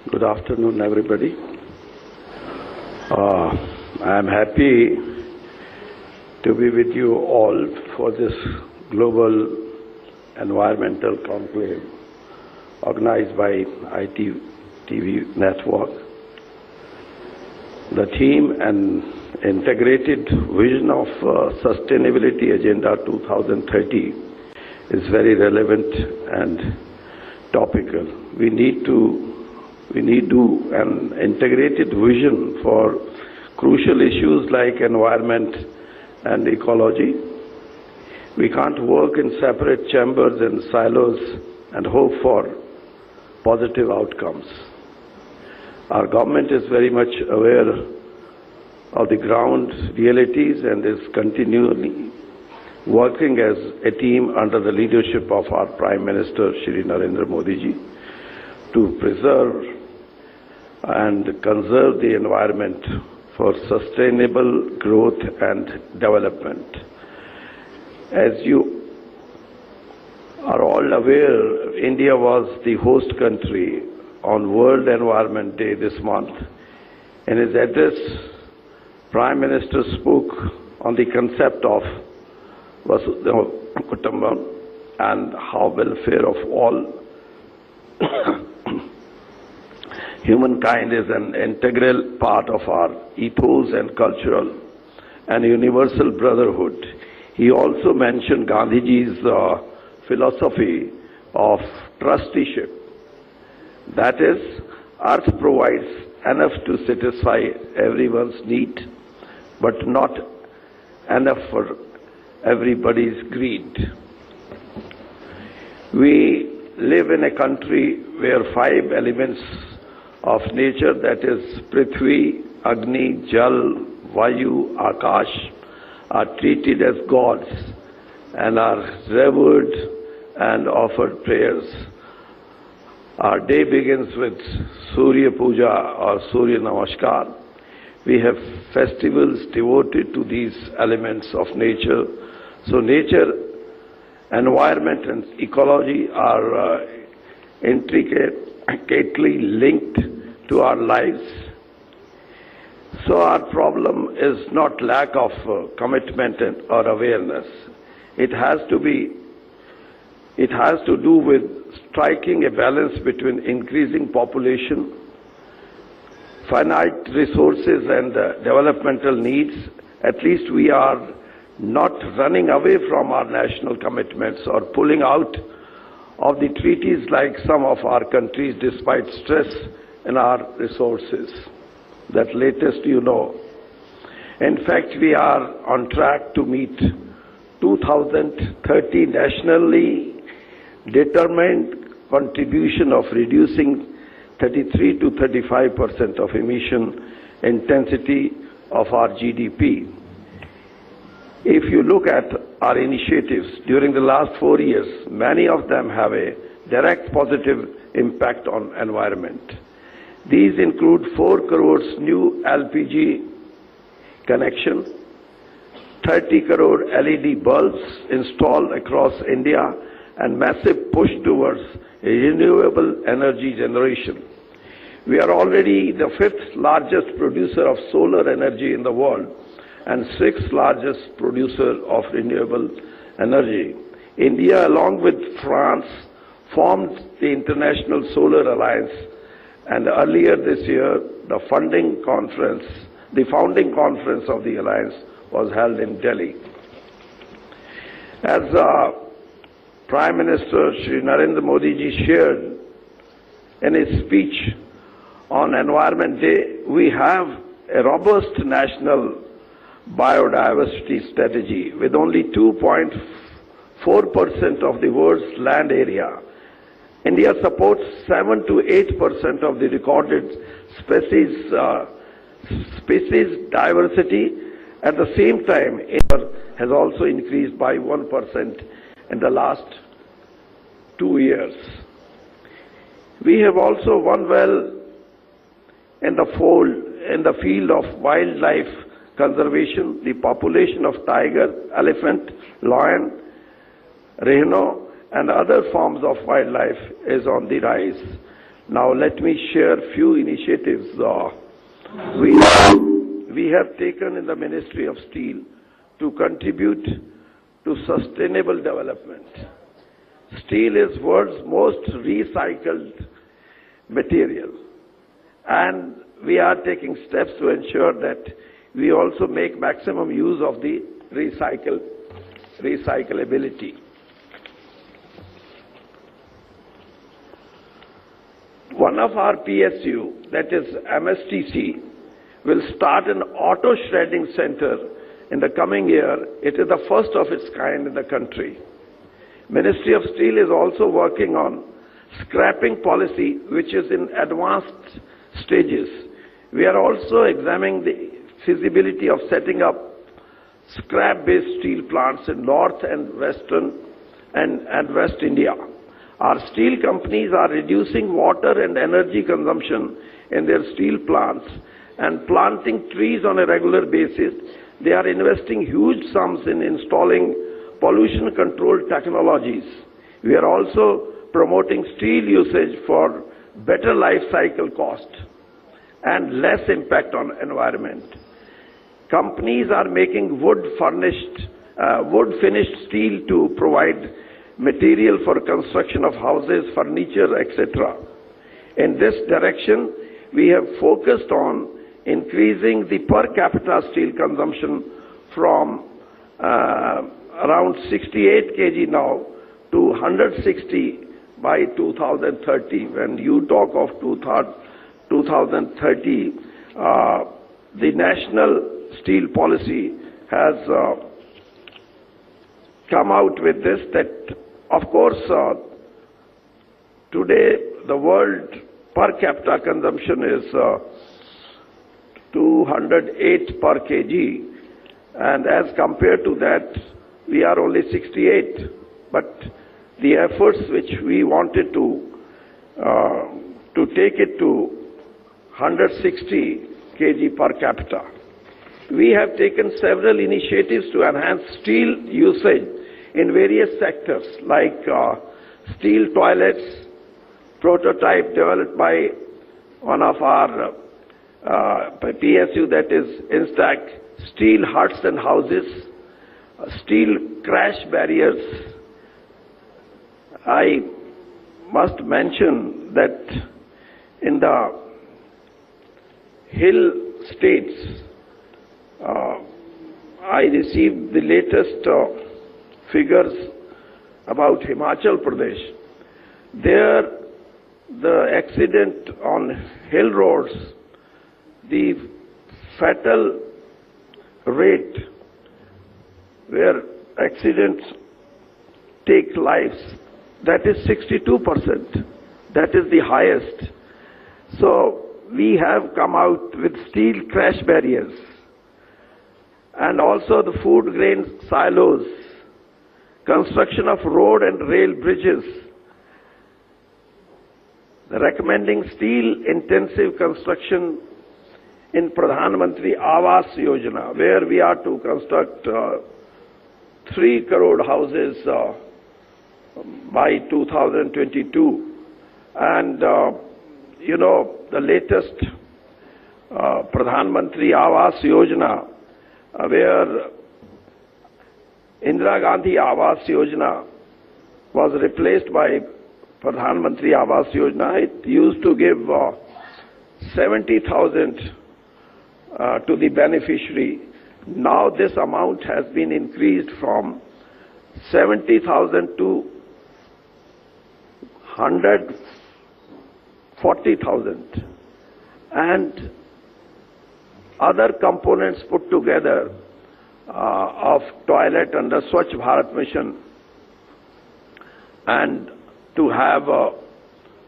Good afternoon, everybody. I am happy to be with you all for this global environmental conclave organized by ITV Network. The theme and integrated vision of Sustainability Agenda 2030 is very relevant and topical. We need an integrated vision for crucial issues like environment and ecology. We can't work in separate chambers and silos and hope for positive outcomes. Our government is very much aware of the ground realities and is continually working as a team under the leadership of our Prime Minister, Shri Narendra Modi ji, to preserve and conserve the environment for sustainable growth and development. As you are all aware, India was the host country on World Environment Day this month. In his address, Prime Minister spoke on the concept of Vasudhaiva Kutumbakam and how welfare of all humankind is an integral part of our ethos and cultural and universal brotherhood. He also mentioned Gandhiji's philosophy of trusteeship. That is, earth provides enough to satisfy everyone's need, but not enough for everybody's greed. We live in a country where 5 elements of nature, that is Prithvi, Agni, Jal, Vayu, Akash, are treated as gods and are revered and offered prayers. Our day begins with Surya Puja or Surya Namaskar. We have festivals devoted to these elements of nature. So nature, environment and ecology are intricately linked to our lives. So our problem is not lack of commitment or awareness. It has to do with striking a balance between increasing population, finite resources and developmental needs. At least we are not running away from our national commitments or pulling out of the treaties like some of our countries despite stress in our resources. That latest you know. In fact, we are on track to meet 2030 nationally determined contribution of reducing 33 to 35% of emission intensity of our GDP. If you look at our initiatives during the last 4 years, many of them have a direct positive impact on environment. These include 4 crores new LPG connection, 30 crore LED bulbs installed across India, and massive push towards renewable energy generation. We are already the 5th largest producer of solar energy in the world and 6th largest producer of renewable energy. India, along with France, formed the International Solar Alliance, and earlier this year, the founding conference of the alliance was held in Delhi. As Prime Minister Shri Narendra Modi ji shared in his speech on Environment Day, we have a robust national biodiversity strategy with only 2.4% of the world's land area India supports 7 to 8% of the recorded species diversity. At the same time, it has also increased by 1% in the last 2 years. We have also won well in the field of wildlife conservation. The population of tiger, elephant, lion, rhino, and other forms of wildlife is on the rise. Now let me share few initiatives we have taken in the Ministry of Steel to contribute to sustainable development. Steel is world's most recycled material, and we are taking steps to ensure that we also make maximum use of the recyclability. One of our PSU, that is MSTC, will start an auto shredding center in the coming year. It is the first of its kind in the country. Ministry of Steel is also working on scrapping policy, which is in advanced stages. We are also examining the feasibility of setting up scrap-based steel plants in North and West India. Our steel companies are reducing water and energy consumption in their steel plants and planting trees on a regular basis. They are investing huge sums in installing pollution control technologies. We are also promoting steel usage for better life cycle cost and less impact on environment. Companies are making wood finished steel to provide material for construction of houses, furniture, etc. In this direction, we have focused on increasing the per capita steel consumption from around 68 kg now to 160 by 2030. When you talk of 2030, the national steel policy has come out with this, that of course today the world per capita consumption is 208 per kg, and as compared to that we are only 68. But the efforts which we wanted to take it to 160 kg per capita. We have taken several initiatives to enhance steel usage in various sectors, like steel toilets, prototype developed by one of our PSU, that is Instack, steel huts and houses, steel crash barriers. I must mention that in the hill states, I received the latest figures about Himachal Pradesh. There, the accident on hill roads, the fatal rate where accidents take lives, that is 62%. That is the highest. So we have come out with steel crash barriers, and also the food grain silos, construction of road and rail bridges, recommending steel-intensive construction in Pradhan Mantri Awas Yojana, where we are to construct 3 crore houses by 2022. And you know, the latest Pradhan Mantri Awas Yojana, where Indira Gandhi Awas Yojana was replaced by Pradhan Mantri Awas Yojana. It used to give 70,000 to the beneficiary. Now this amount has been increased from 70,000 to 140,000. And other components put together of toilet under Swachh Bharat Mission, and to have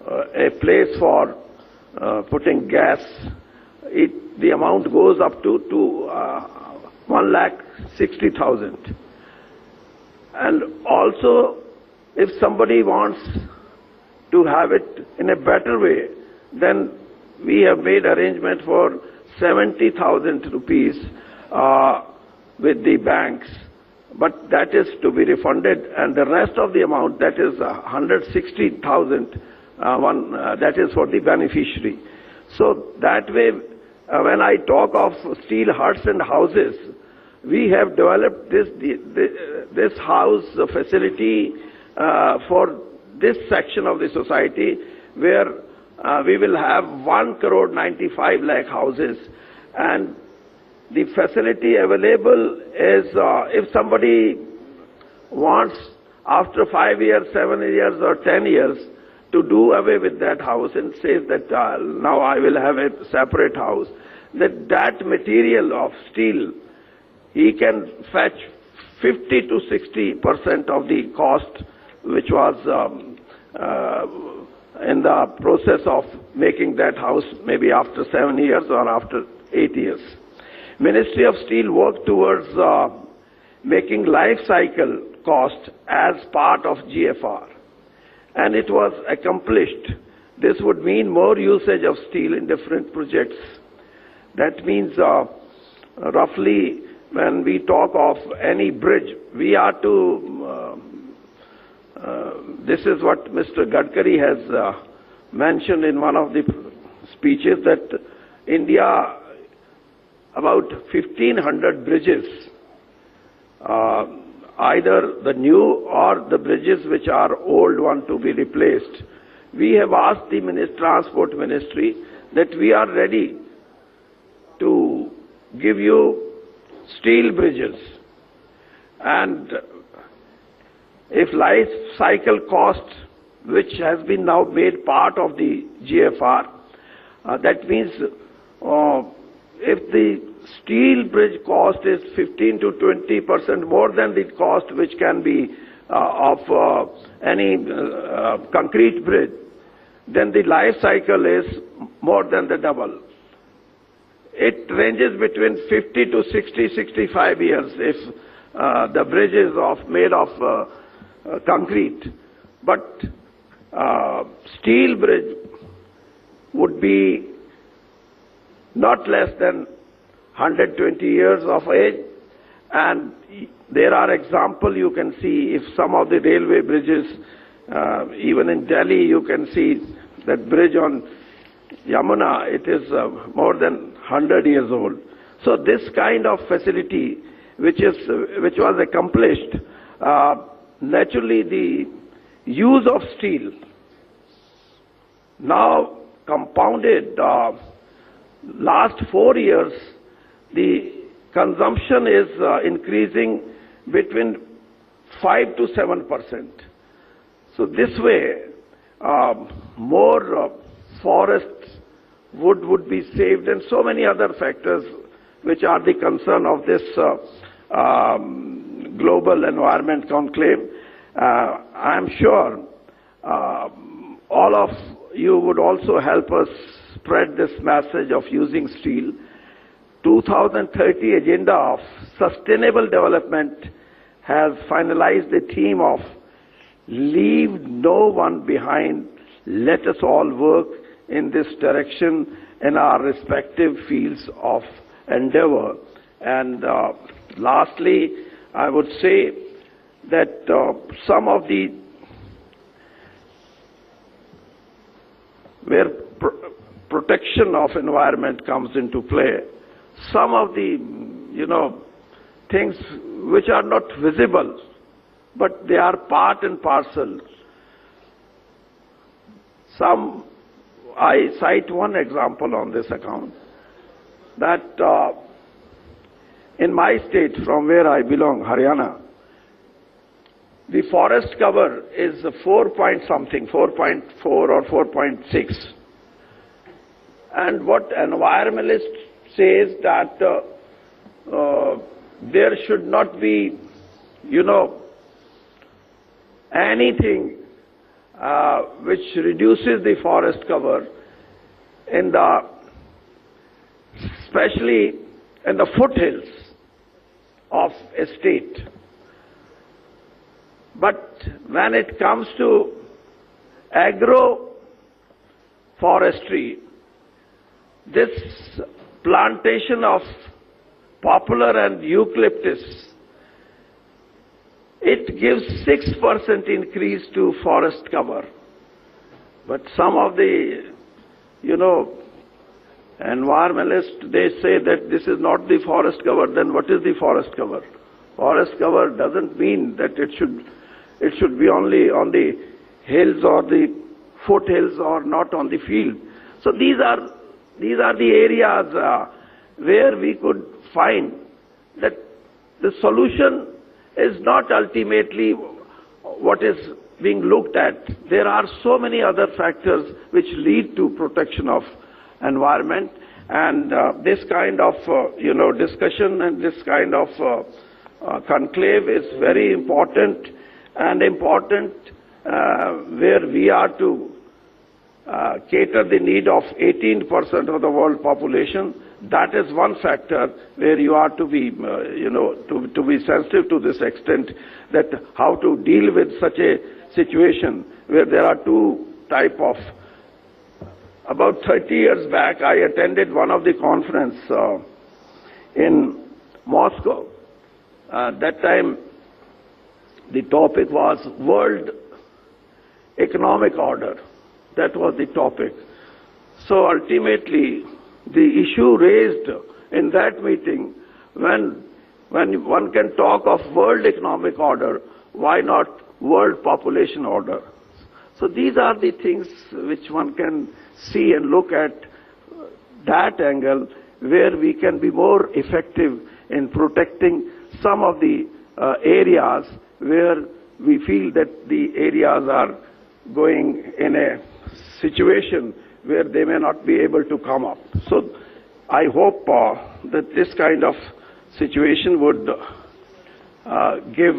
a place for putting gas, the amount goes up to 1,60,000. And also, if somebody wants to have it in a better way, then we have made arrangement for 70,000 rupees with the banks, but that is to be refunded, and the rest of the amount, that is 160,000, that is for the beneficiary. So that way, when I talk of steel huts and houses, we have developed this house facility for this section of the society, where we will have 1,95,00,000 houses, and the facility available is if somebody wants after 5 years, 7 years or 10 years to do away with that house and says that now I will have a separate house, that material of steel, he can fetch 50 to 60% of the cost which was in the process of making that house maybe after 7 years or after 8 years. Ministry of Steel worked towards making life cycle cost as part of GFR, and it was accomplished. This would mean more usage of steel in different projects. That means roughly when we talk of any bridge, we are to, this is what Mr. Gadkari has mentioned in one of the speeches, that India, about 1,500 bridges, either the new or the bridges which are old one to be replaced. We have asked the Transport Ministry that we are ready to give you steel bridges, and if life cycle cost, which has been now made part of the GFR, that means if the steel bridge cost is 15 to 20% more than the cost which can be of any concrete bridge, then the life cycle is more than the double. It ranges between 50 to 60, 65 years if the bridge is made of concrete. But steel bridge would be not less than 120 years of age, and there are examples you can see. If some of the railway bridges, even in Delhi, you can see that bridge on Yamuna, it is more than 100 years old. So this kind of facility, which was accomplished, naturally the use of steel now compounded. Last 4 years, the consumption is increasing between 5 to 7%. So this way, more forests would be saved, and so many other factors which are the concern of this global environment conclave. I am sure all of you would also help us spread this message of using steel. 2030 agenda of sustainable development has finalized the theme of leave no one behind. Let us all work in this direction in our respective fields of endeavor. And lastly, I would say that some of the where protection of environment comes into play, some of the things which are not visible, but they are part and parcel. I cite one example on this account, that in my state, from where I belong, Haryana, the forest cover is 4.4 or 4.6. And what environmentalist says that there should not be, anything which reduces the forest cover in especially in the foothills of a state. But when it comes to agroforestry, this plantation of poplar and eucalyptus, it gives 6% increase to forest cover. But some of the, environmentalists, they say that this is not the forest cover. Then what is the forest cover? Forest cover doesn't mean that it should be only on the hills or the foothills or not on the field. So these are the areas where we could find that the solution is not ultimately what is being looked at. There are so many other factors which lead to protection of environment, and this kind of discussion and this kind of conclave is very important, and where we are to cater the need of 18% of the world population. That is one factor where you are to be, to be sensitive to this extent, that how to deal with such a situation where there are two type of. About 30 years back, I attended one of the conference in Moscow. That time, the topic was World Economic Order. That was the topic. So ultimately, the issue raised in that meeting, when one can talk of World Economic Order, why not World Population Order? So these are the things which one can see and look at that angle, where we can be more effective in protecting some of the areas where we feel that the areas are going in a situation where they may not be able to come up. So I hope that this kind of situation would give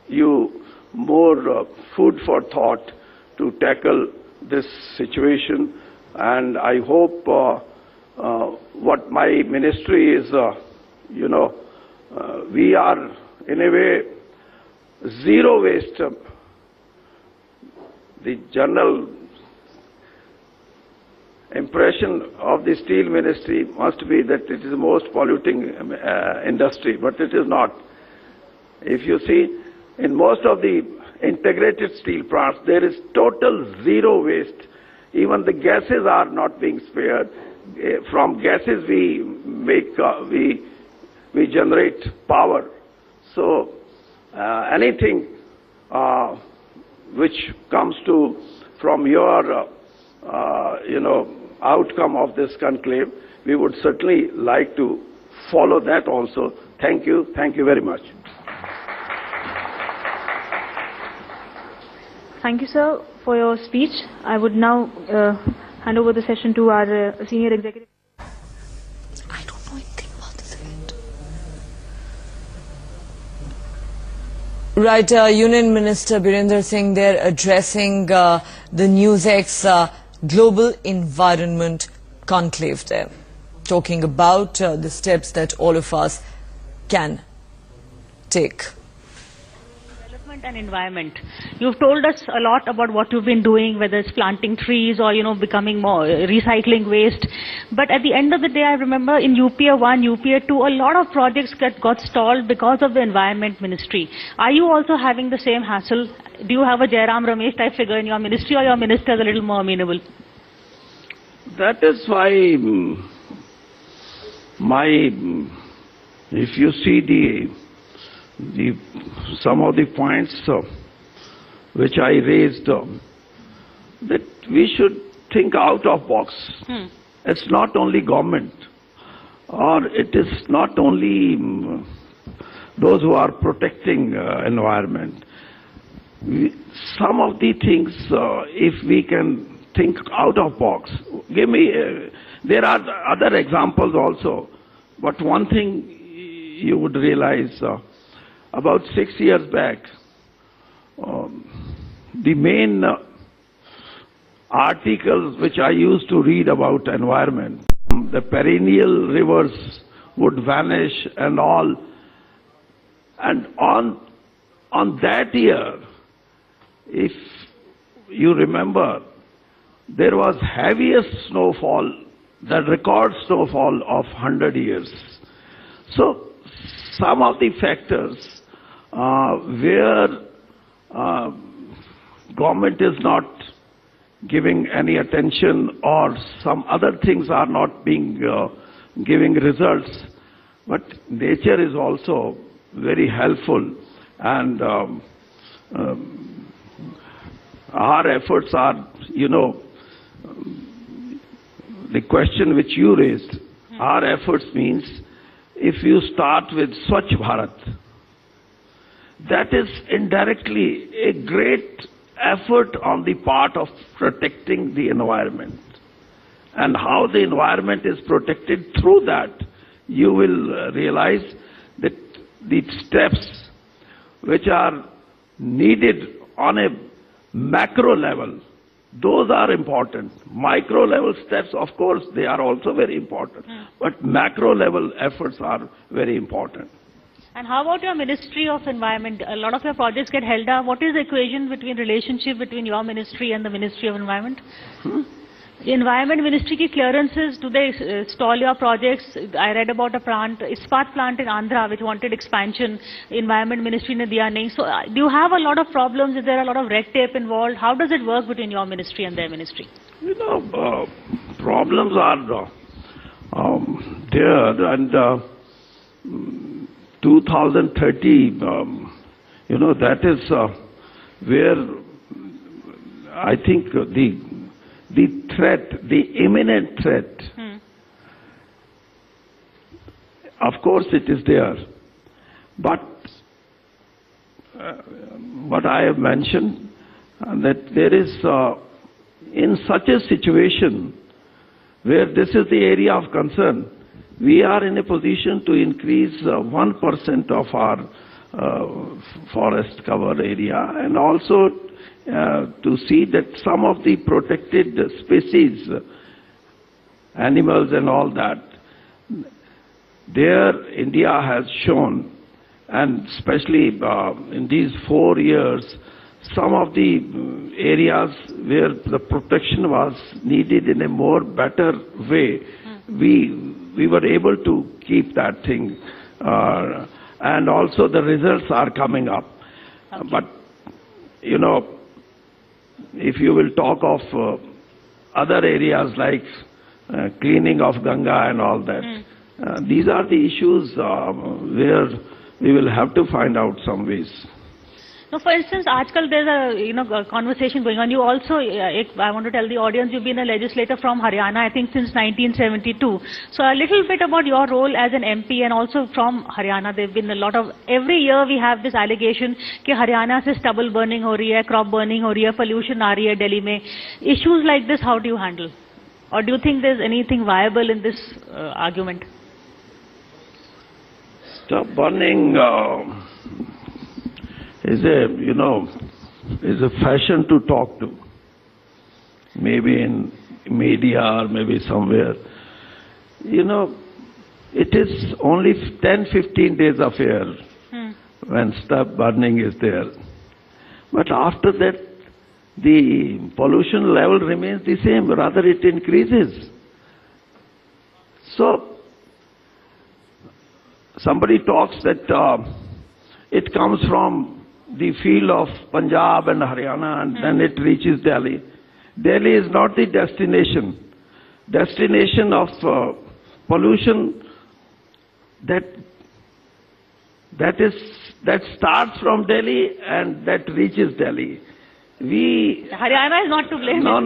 you more food for thought to tackle this situation, and I hope what my ministry is, we are in a way zero waste. The general impression of the steel ministry must be that it is the most polluting industry, but it is not. If you see, in most of the integrated steel plants, there is total zero waste. Even the gases are not being spared. From gases we make, we generate power. So anything which comes from your outcome of this conclave, we would certainly like to follow that also. Thank you very much. Thank you, sir, for your speech. I would now hand over the session to our senior executive. I don't know anything about this event. Right, Union Minister Birender Singh there addressing the NewsX Global Environment Conclave there, talking about the steps that all of us can take. Development and environment. You've told us a lot about what you've been doing, whether it's planting trees or, becoming more, recycling waste. But at the end of the day, I remember in UPA 1, UPA 2, a lot of projects got stalled because of the Environment Ministry. Are you also having the same hassle? Do you have a Jairam Ramesh type figure in your ministry, or your minister is a little more amenable? That is why if you see some of the points which I raised, that we should think out of box. It's not only government, or it is not only those who are protecting environment. Some of the things, if we can think out of box, there are other examples also, but one thing you would realize, about 6 years back, the main articles which I used to read about environment. The perennial rivers would vanish and all. And on that year, if you remember, there was heaviest snowfall, the record snowfall of 100 years. So some of the factors where government is not giving any attention or some other things are not being giving results, but nature is also very helpful, and our efforts are, the question which you raised, our efforts means if you start with Swachh Bharat, that is indirectly a great effort on the part of protecting the environment. And how the environment is protected through that, you will realize that the steps which are needed on a macro level, those are important. Micro level steps, of course, they are also very important. But macro level efforts are very important. And how about your Ministry of Environment? A lot of your projects get held up. What is the equation relationship between your ministry and the Ministry of Environment? The Environment Ministry ki clearances, do they stall your projects? I read about a ispat plant in Andhra which wanted expansion. Environment Ministry ne diya nahi. So do you have a lot of problems? Is there a lot of red tape involved? How does it work between your ministry and their ministry? Problems are there, and 2030, that is where I think the threat, the imminent threat, of course it is there. But what I have mentioned, that there is, in such a situation where this is the area of concern, we are in a position to increase 1% of our forest cover area, and also to see that some of the protected species, animals and all that, there India has shown, and especially in these 4 years, some of the areas where the protection was needed in a more better way, we were able to keep that thing, and also the results are coming up. Okay. But, if you will talk of other areas like cleaning of Ganga and all that, these are the issues where we will have to find out some ways. Now, for instance, aajkal there's a conversation going on. You also, I want to tell the audience, you've been a legislator from Haryana, I think since 1972. So a little bit about your role as an MP and also from Haryana. There've been a lot of, every year we have this allegation कि Haryana से stubble burning हो रही है, crop burning हो रही है, pollution आ रही है Delhi में. Issues like this, how do you handle? Or do you think there's anything viable in this argument? Stop burning is a fashion to talk to. Maybe in media or maybe somewhere. It is only 10-15 days affair when stop burning is there. But after that, the pollution level remains the same, rather it increases. So, somebody talks that it comes from the field of Punjab and Haryana, and then it reaches Delhi. Delhi is not the destination. Destination of pollution that starts from Delhi and that reaches Delhi. Haryana is not to blame. No,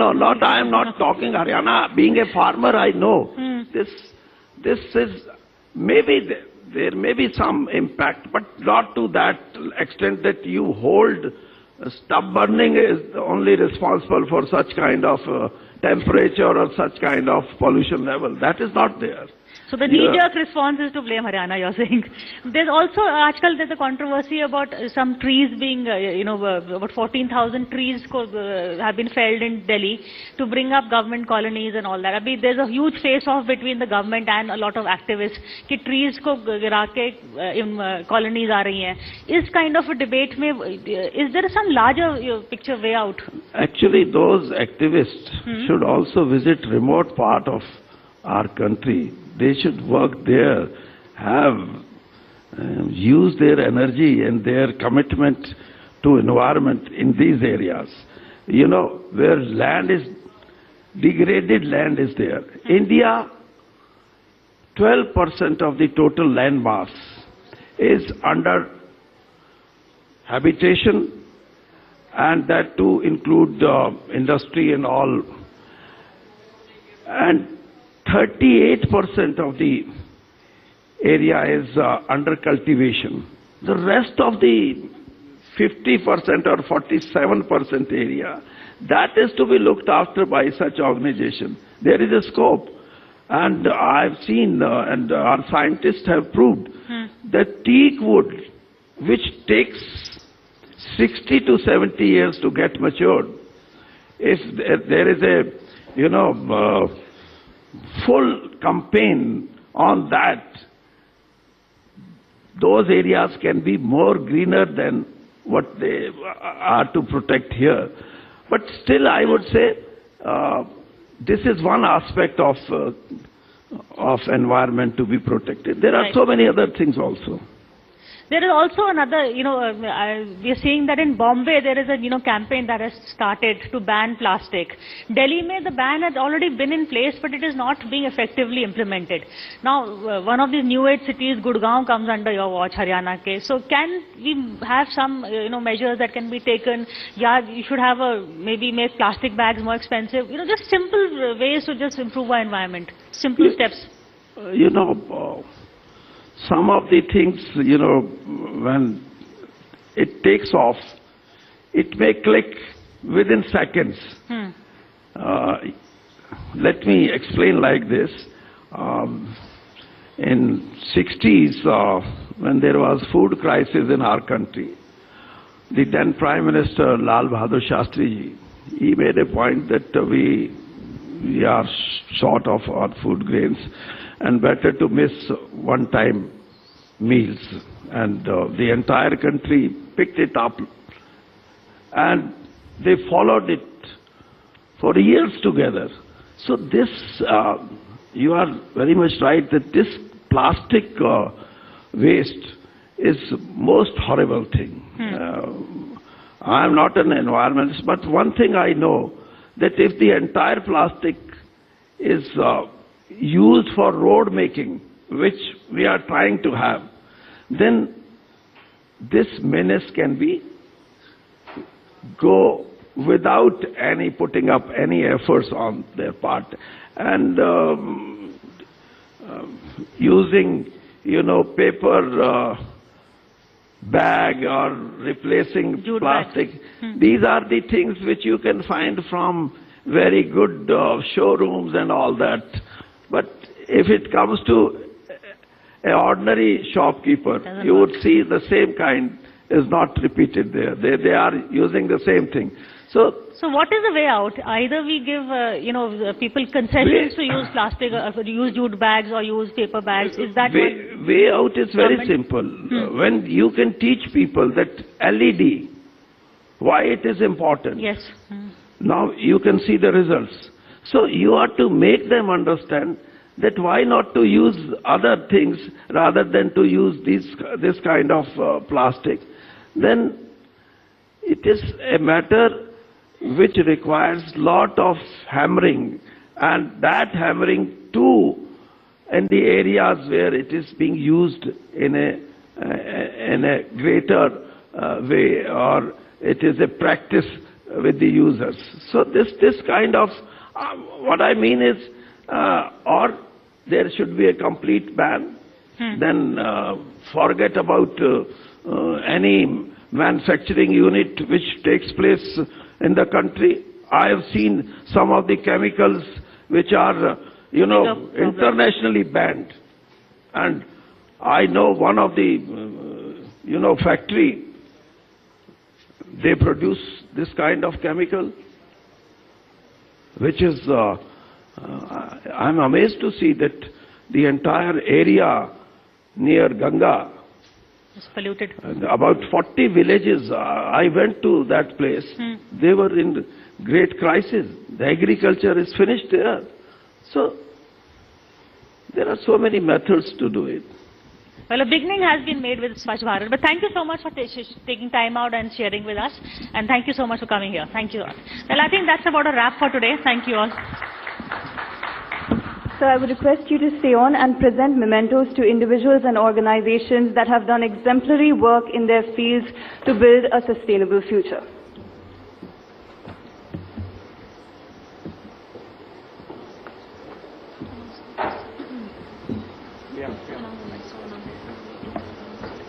I am not talking Haryana. Being a farmer, I know. This is maybe there may be some impact, but not to that extent that you hold stub burning is only responsible for such kind of temperature or such kind of pollution level. That is not there. So the knee-jerk response is to blame Haryana, you're saying. There's also, there's a controversy about some trees being, about 14,000 trees have been felled in Delhi to bring up government colonies and all that. I mean, there's a huge face-off between the government and a lot of activists कि trees को गिरा के colonies आ रही हैं. Is kind of a debate में, is there some larger picture way out? Actually, those activists should also visit remote part of our country. They should work there, use their energy and their commitment to environment in these areas. You know, where land is, degraded land is there. India, 12% of the total land mass is under habitation, and that too include industry and all. And 38% of the area is under cultivation. The rest of the 50% or 47% area, that is to be looked after by such organization. There is a scope. And I've seen, and our scientists have proved, that teak wood, which takes 60 to 70 years to get matured, if there is a, full campaign on that, those areas can be more greener than what they are to protect here. But still, I would say this is one aspect of environment to be protected. There are so many other things also. There is also another, we are seeing that in Bombay there is a, campaign that has started to ban plastic. Delhi mein the ban has already been in place, but it is not being effectively implemented. Now, one of these new age cities, Gurgaon, comes under your watch, Haryana ke. So can we have some, measures that can be taken? Yeah, you should have maybe make plastic bags more expensive. Just simple ways to just improve our environment. Simple steps. Some of the things, when it takes off, it may click within seconds. Let me explain like this. In 60s, when there was food crisis in our country, the then Prime Minister Lal Bahadur Shastri ji, he made a point that we are short of our food grains, and better to miss one-time meals. And the entire country picked it up, and they followed it for years together. So this, you are very much right that this plastic waste is most horrible thing. I am not an environmentalist, but one thing I know, that if the entire plastic is used for road making, which we are trying to have, then this menace can be go without any putting up any efforts on their part. And using, paper bag or replacing jute plastic, these are the things which you can find from very good showrooms and all that. But if it comes to an ordinary shopkeeper, you would see the same kind is not repeated there. They are using the same thing. So what is the way out? Either we give, people concessions to use plastic, use jute bags or use paper bags. Is that way out is very simple. When you can teach people that LED, why it is important. Yes. Now you can see the results. So you are to make them understand that why not to use other things rather than to use this kind of plastic. Then it is a matter which requires lot of hammering, and that hammering too in the areas where it is being used in a greater way, or it is a practice with the users. So this kind of, what I mean is, or there should be a complete ban, then forget about any manufacturing unit which takes place in the country. I have seen some of the chemicals which are internationally banned. And I know one of the, factory, they produce this kind of chemical, which is, I'm amazed to see that the entire area near Ganga, it's polluted. About 40 villages, I went to that place. They were in great crisis. The agriculture is finished there. So, there are so many methods to do it. Well, a beginning has been made with Swachh Bharat, but thank you so much for taking time out and sharing with us, and thank you so much for coming here. Thank you all. Well, I think that's about a wrap for today. Thank you all. Sir, I would request you to stay on and present mementos to individuals and organizations that have done exemplary work in their fields to build a sustainable future.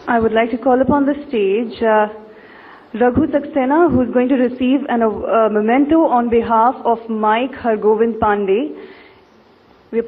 I would like to call upon the stage Raghu Saxena, who is going to receive a memento on behalf of Mike Hargovind Pandey.